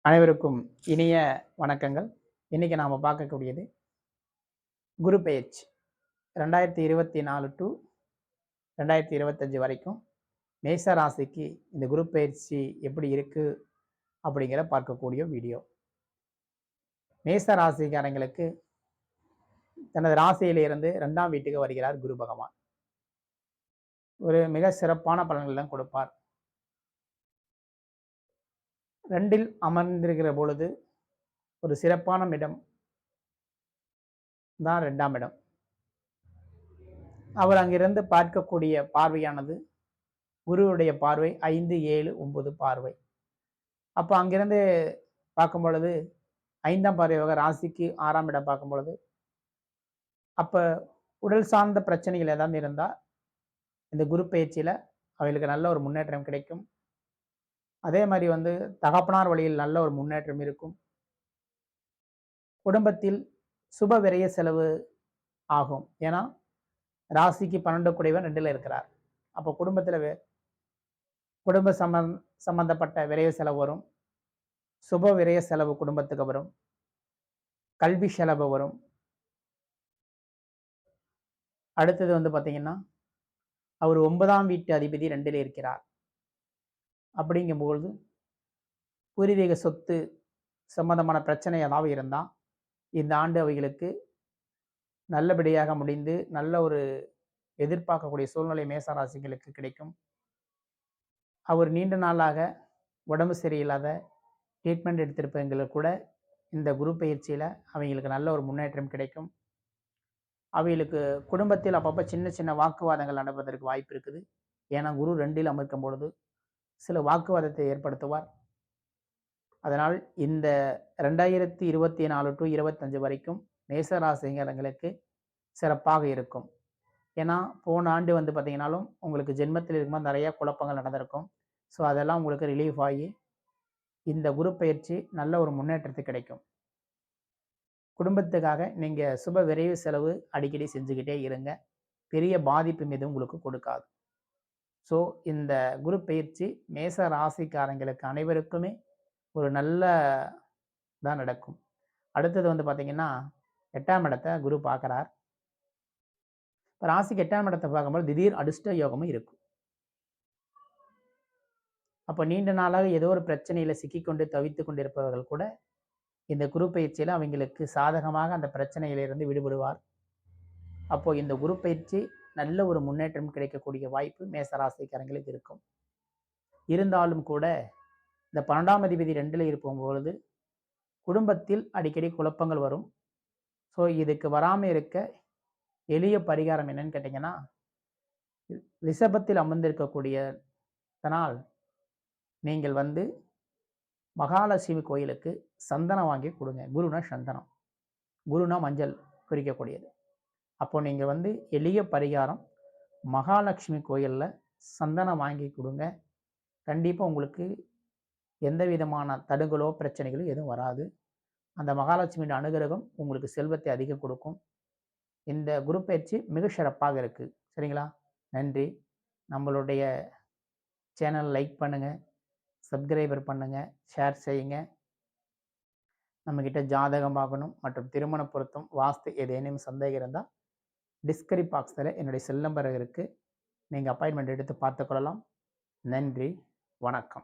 அனைவருக்கும் இனிய வணக்கங்கள். இன்னைக்கு நாம பார்க்கக்கூடியது குரு பெயர்ச்சி 2024 டு 2025 வரைக்கும் மேச ராசிக்கு இந்த குரு பெயர்ச்சி எப்படி இருக்கு அப்படிங்கிற பார்க்கக்கூடிய வீடியோ. மேச ராசிக்காரங்களுக்கு தனது ராசியிலிருந்து 2ஆம் வீட்டுக்கு வருகிறார் குரு பகவான். ஒரு மிக சிறப்பான பலன்கள் தான் கொடுப்பார். 2ல் அமர்ந்திருக்கிற பொழுது ஒரு சிறப்பான இடம் தான் 2ஆம் இடம். அவர் அங்கிருந்து பார்க்கக்கூடிய பார்வையானது குருவுடைய பார்வை 5, 7, 9 பார்வை. அப்போ அங்கிருந்து பார்க்கும் பொழுது 5ஆம் பார்வையாக ராசிக்கு 6ஆம் இடம் பார்க்கும் பொழுது, அப்போ உடல் சார்ந்த பிரச்சனைகள் ஏதாவது இருந்தால் இந்த குரு பயிற்சியில் அவர்களுக்கு நல்ல ஒரு முன்னேற்றம் கிடைக்கும். அதே மாதிரி தகப்பனார் வழியில் நல்ல ஒரு முன்னேற்றம் இருக்கும். குடும்பத்தில் சுப விரய செலவு ஆகும். ஏன்னா ராசிக்கு 12 குடைவன் 2ல் இருக்கிறார். அப்போ குடும்பத்தில் குடும்ப சம்பந்தப்பட்ட விரய செலவு வரும். சுப விரய செலவு குடும்பத்துக்கு வரும். கல்வி செலவு வரும். அடுத்தது பார்த்தீங்கன்னா அவர் 9ஆம் வீட்டு அதிபதி 2ல் இருக்கிறார். அப்படிங்கும்பொழுது பூர்வீக சொத்து சம்பந்தமான பிரச்சனை ஏதாவது இருந்தால் இந்த ஆண்டு அவைகளுக்கு நல்லபடியாக முடிந்து நல்ல ஒரு எதிர்பார்க்கக்கூடிய சூழ்நிலை மேசராசிகளுக்கு கிடைக்கும். அவர் நீண்ட நாளாக உடம்பு சரியில்லாத ட்ரீட்மெண்ட் எடுத்திருப்பவங்களுக்கு கூட இந்த குரு பயிற்சியில் அவங்களுக்கு நல்ல ஒரு முன்னேற்றம் கிடைக்கும். அவைகளுக்கு குடும்பத்தில் அப்பப்போ சின்ன சின்ன வாக்குவாதங்கள் நடப்பதற்கு வாய்ப்பு இருக்குது. ஏன்னா குரு 2ல் அமர்க்கும் பொழுது சில வாக்குவாதத்தை ஏற்படுத்துவார். அதனால் இந்த 2024 டு 25 வரைக்கும் மேசராசிங்களுக்கு சிறப்பாக இருக்கும். ஏன்னா போன ஆண்டு பார்த்தீங்கன்னாலும் உங்களுக்கு ஜென்மத்தில் இருக்கும்போது நிறைய குழப்பங்கள் நடந்திருக்கும். ஸோ அதெல்லாம் உங்களுக்கு ரிலீஃப் ஆகி இந்த குரு பயிற்சி நல்ல ஒரு முன்னேற்றத்தை கிடைக்கும். குடும்பத்துக்காக நீங்கள் சுப விரைவு செலவு அடிக்கடி செஞ்சுக்கிட்டே இருங்க. பெரிய பாதிப்பு மீது உங்களுக்கு கொடுக்காது. ஸோ இந்த குரு பயிற்சி மேச ராசிக்காரங்களுக்கு அனைவருக்குமே ஒரு நல்ல தான் நடக்கும். அடுத்தது பார்த்தீங்கன்னா 8ஆம் இடத்தை குரு பார்க்குறார். இப்போ ராசிக்கு 8ஆம் இடத்தை பார்க்கும்போது திடீர் அதிர்ஷ்ட யோகமும் இருக்கும். அப்போ நீண்ட நாளாக ஏதோ ஒரு பிரச்சனையில் சிக்கிக்கொண்டு தவித்து கொண்டிருப்பவர்கள் கூட இந்த குரு பயிற்சியில் அவங்களுக்கு சாதகமாக அந்த பிரச்சனையிலிருந்து விடுபடுவார். அப்போ இந்த குரு பயிற்சி நல்ல ஒரு முன்னேற்றம் கிடைக்கக்கூடிய வாய்ப்பு மேசராசிக்காரங்களுக்கு இருக்கும். இருந்தாலும் கூட இந்த 12ஆம் அதிபதி 2ல் இருக்கும் பொழுது குடும்பத்தில் அடிக்கடி குழப்பங்கள் வரும். ஸோ இதுக்கு வராமல் இருக்க எளிய பரிகாரம் என்னன்னு கேட்டிங்கன்னா, ரிஷபத்தில் அமர்ந்திருக்கக்கூடியதனால் நீங்கள் மகாலட்சுமி கோயிலுக்கு சந்தனம் வாங்கி கொடுங்க. குருனா சந்தனம், குருனா மஞ்சள் குறிக்கக்கூடியது. அப்போ நீங்கள் எளிய பரிகாரம் மகாலட்சுமி கோயிலில் சந்தனம் வாங்கி கொடுங்க. கண்டிப்பாக உங்களுக்கு எந்த விதமான தடுங்களோ பிரச்சனைகளோ எதுவும் வராது. அந்த மகாலட்சுமியின் அனுகிரகம் உங்களுக்கு செல்வத்தை அதிகம் கொடுக்கும். இந்த குரு பயிற்சி மிக சிறப்பாக இருக்குது. சரிங்களா? நன்றி. நம்மளுடைய சேனல் லைக் பண்ணுங்கள், சப்ஸ்கிரைபர் பண்ணுங்கள், ஷேர் செய்யுங்க. நம்மக்கிட்ட ஜாதகம் பார்க்கணும் மற்றும் திருமண பொருத்தம் வாஸ்து ஏதேனும் சந்தேகம் இருந்தால் டிஸ்கிரிப் பாக்ஸில் என்னுடைய செல் நம்பர் இருக்குது. நீங்கள் அப்பாயின்மெண்ட் எடுத்து பார்த்துக்கொள்ளலாம். நன்றி, வணக்கம்.